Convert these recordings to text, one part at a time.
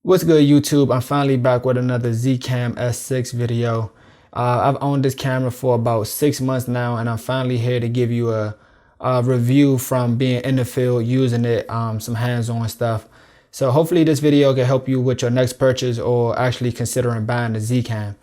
What's good, YouTube? I'm finally back with another Zcam S6 video. I've owned this camera for about 6 months now, and I'm finally here to give you a review from being in the field using it, some hands-on stuff. So hopefully this video can help you with your next purchase or actually considering buying the Zcam.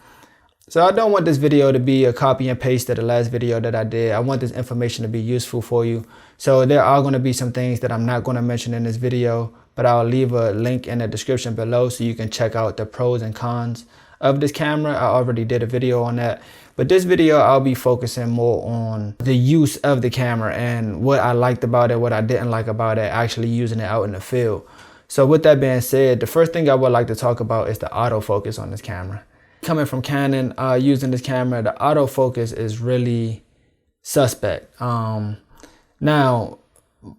So I don't want this video to be a copy and paste of the last video that I did. I want this information to be useful for you. So there are going to be some things that I'm not going to mention in this video, but I'll leave a link in the description below so you can check out the pros and cons of this camera. I already did a video on that, but this video I'll be focusing more on the use of the camera and what I liked about it, what I didn't like about it, actually using it out in the field. So with that being said, the first thing I would like to talk about is the autofocus on this camera. Coming from Canon, using this camera, the autofocus is really suspect. Now,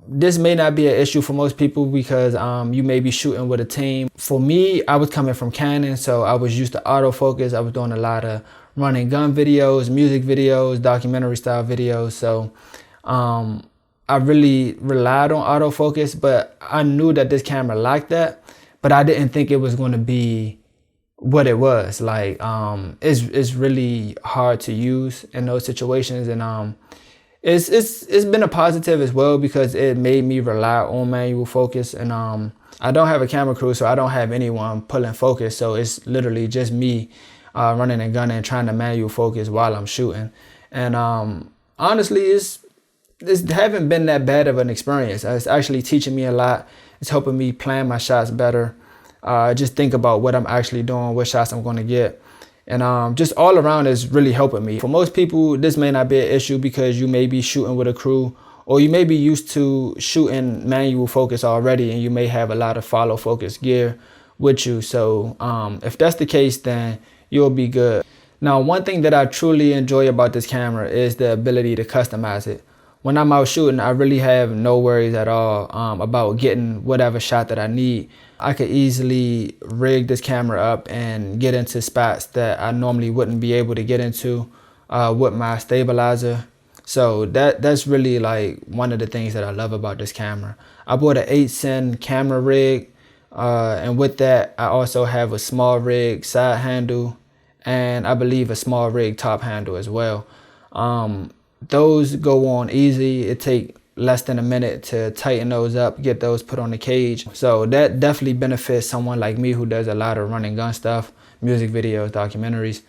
this may not be an issue for most people because you may be shooting with a team. For me, I was coming from Canon, so I was used to autofocus. I was doing a lot of run and gun videos, music videos, documentary style videos. So I really relied on autofocus, but I knew that this camera lacked that, but I didn't think it was going to be what it was. Like it's really hard to use in those situations, and it's been a positive as well because it made me rely on manual focus. And I don't have a camera crew, so I don't have anyone pulling focus, so it's literally just me running and gunning, trying to manual focus while I'm shooting. And honestly, it's haven't been that bad of an experience. It's actually teaching me a lot. It's helping me plan my shots better. Just think about what I'm actually doing, what shots I'm going to get. And just all around is really helping me. For most people, this may not be an issue because you may be shooting with a crew, or you may be used to shooting manual focus already, and you may have a lot of follow focus gear with you. So if that's the case, then you'll be good. Now, one thing that I truly enjoy about this camera is the ability to customize it. When I'm out shooting, I really have no worries at all about getting whatever shot that I need. I could easily rig this camera up and get into spots that I normally wouldn't be able to get into with my stabilizer. So that's really like one of the things that I love about this camera. I bought an 8-cent camera rig, and with that I also have a small rig side handle, and I believe a small rig top handle as well. Those go on easy. It takes less than a minute to tighten those up, get those put on the cage. So that definitely benefits someone like me who does a lot of run and gun stuff, music videos, documentaries.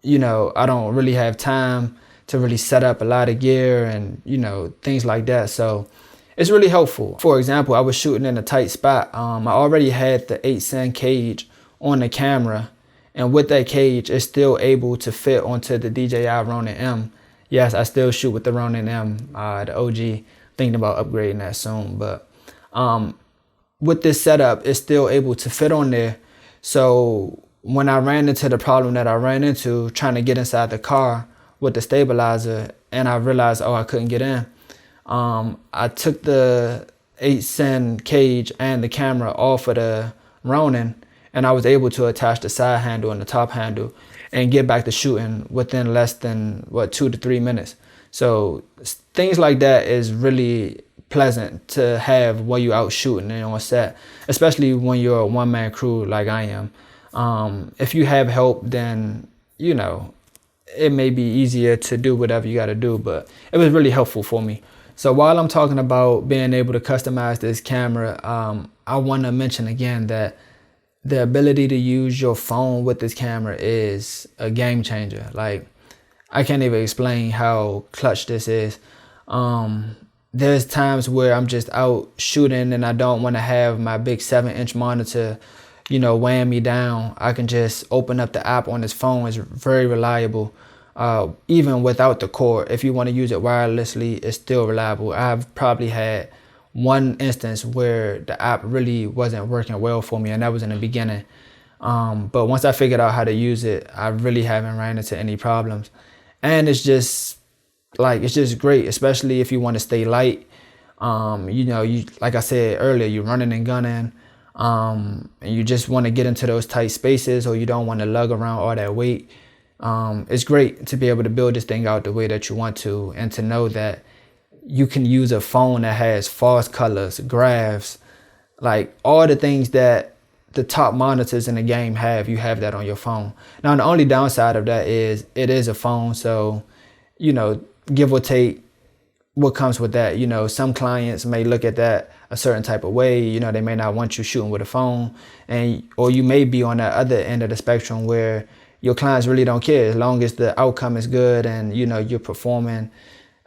You know, I don't really have time to really set up a lot of gear and, you know, things like that. So it's really helpful. For example, I was shooting in a tight spot. I already had the 8-cent cage on the camera, and with that cage, it's still able to fit onto the DJI Ronin M. Yes, I still shoot with the Ronin M, the OG. Thinking about upgrading that soon, but with this setup, it's still able to fit on there. So when I ran into the problem that I ran into trying to get inside the car with the stabilizer, and I realized, oh, I couldn't get in, I took the 8-cent cage and the camera off of the Ronin, and I was able to attach the side handle and the top handle and get back to shooting within less than 2 to 3 minutes. So things like that is really pleasant to have while you're out shooting and on set, especially when you're a one-man crew like I am. If you have help, then, you know, it may be easier to do whatever you got to do, but it was really helpful for me. So while I'm talking about being able to customize this camera, I want to mention again that the ability to use your phone with this camera is a game changer. Like, I can't even explain how clutch this is. There's times where I'm just out shooting and I don't want to have my big 7-inch monitor, you know, weighing me down. I can just open up the app on this phone. It's very reliable. Even without the cord, if you want to use it wirelessly, it's still reliable. I've probably had one instance where the app really wasn't working well for me, and that was in the beginning. But once I figured out how to use it, I really haven't ran into any problems. And it's just great, especially if you want to stay light. You know, like I said earlier, you're running and gunning, and you just want to get into those tight spaces, or you don't want to lug around all that weight. It's great to be able to build this thing out the way that you want to, and to know that you can use a phone that has false colors, graphs, like all the things that the top monitors in the game have, you have that on your phone. Now, the only downside of that is it is a phone, so, you know, give or take what comes with that. You know, some clients may look at that a certain type of way. You know, they may not want you shooting with a phone, or you may be on the other end of the spectrum where your clients really don't care as long as the outcome is good and, you know, you're performing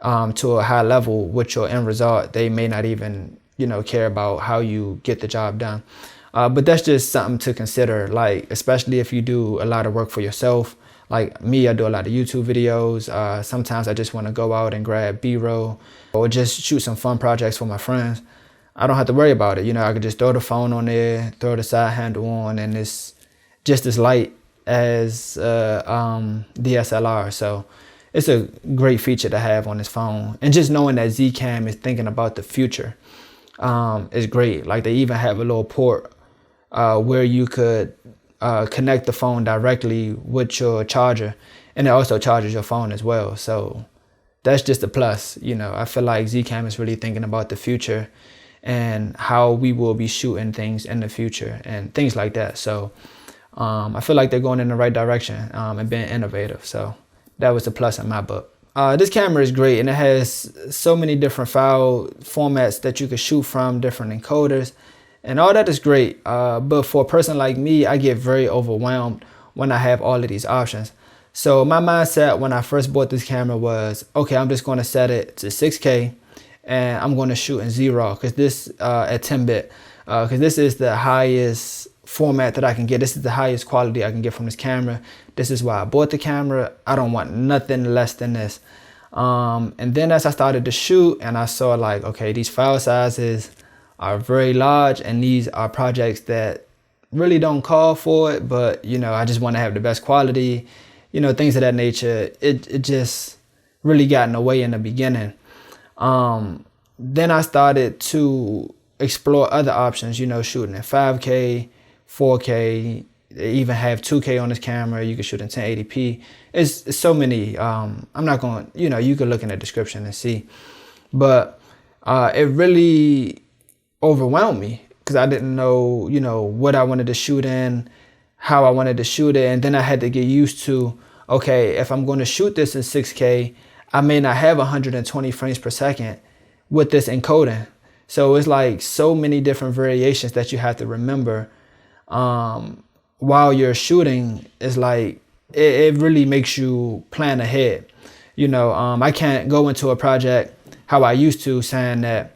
to a high level with your end result. They may not even, you know, care about how you get the job done. But that's just something to consider, like, especially if you do a lot of work for yourself. Like me, I do a lot of YouTube videos. Sometimes I just want to go out and grab B-roll or just shoot some fun projects for my friends. I don't have to worry about it. You know, I could just throw the phone on there, throw the side handle on, and it's just as light as DSLR. So it's a great feature to have on this phone. And just knowing that Zcam is thinking about the future is great. Like, they even have a little port where you could connect the phone directly with your charger, and it also charges your phone as well. So that's just a plus. You know, I feel like Zcam is really thinking about the future and how we will be shooting things in the future and things like that. So I feel like they're going in the right direction and being innovative. So that was a plus in my book. This camera is great, and it has so many different file formats that you can shoot from, different encoders, and all that is great. But for a person like me, I get very overwhelmed when I have all of these options. So my mindset when I first bought this camera was, okay, I'm just going to set it to 6K and I'm going to shoot in Z-RAW, because this at 10-bit, because this is the highest format that I can get. This is the highest quality I can get from this camera. This is why I bought the camera. I don't want nothing less than this. And then as I started to shoot and I saw, like, okay, these file sizes are very large and these are projects that really don't call for it, but, you know, I just want to have the best quality, you know, things of that nature. It just really got in the way in the beginning. Then I started to explore other options, you know, shooting in 5K, 4K, they even have 2K on this camera. You can shoot in 1080p. It's so many. I'm not going, you know, you can look in the description and see. But it really overwhelmed me because I didn't know, you know, what I wanted to shoot in, how I wanted to shoot it. And then I had to get used to, okay, if I'm going to shoot this in 6K, I may not have 120 frames per second with this encoding. So it's like so many different variations that you have to remember while you're shooting. Is like, it really makes you plan ahead. You know, I can't go into a project how I used to, saying that,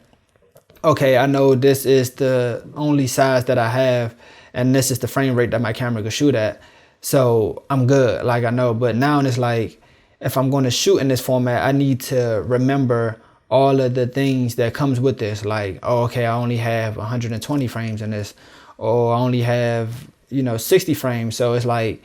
okay, I know this is the only size that I have and this is the frame rate that my camera could shoot at, so I'm good, like, I know. But now it's like, if I'm going to shoot in this format, I need to remember all of the things that comes with this. Like, oh, okay, I only have 120 frames in this, or I only have, you know, 60 frames. So it's like,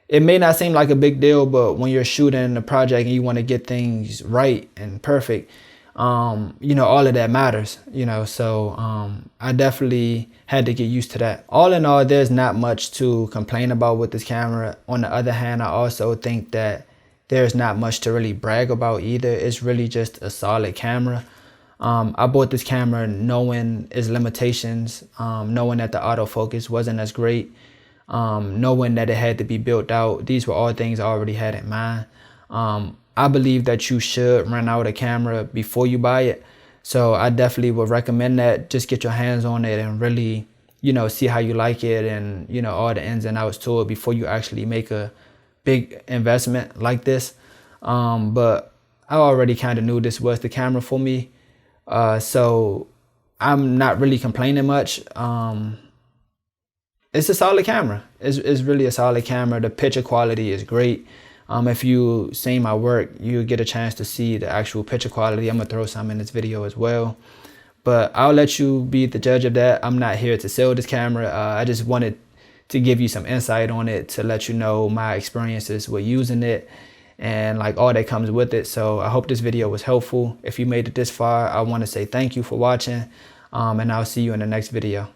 it may not seem like a big deal, but when you're shooting a project and you want to get things right and perfect, you know, all of that matters, you know. So I definitely had to get used to that. All in all, there's not much to complain about with this camera. On the other hand, I also think that there's not much to really brag about either. It's really just a solid camera. I bought this camera knowing its limitations, knowing that the autofocus wasn't as great, knowing that it had to be built out. These were all things I already had in mind. I believe that you should rent out a camera before you buy it. So I definitely would recommend that. Just get your hands on it and really, you know, see how you like it and, you know, all the ins and outs to it before you actually make a big investment like this. But I already kind of knew this was the camera for me. So I'm not really complaining much. It's a solid camera. It's really a solid camera. The picture quality is great. If you seen my work, you get a chance to see the actual picture quality. I'm gonna throw some in this video as well, but I'll let you be the judge of that. I'm not here to sell this camera. I just wanted to give you some insight on it, to let you know my experiences with using it and like all that comes with it. So I hope this video was helpful. If you made it this far, I want to say thank you for watching, and I'll see you in the next video.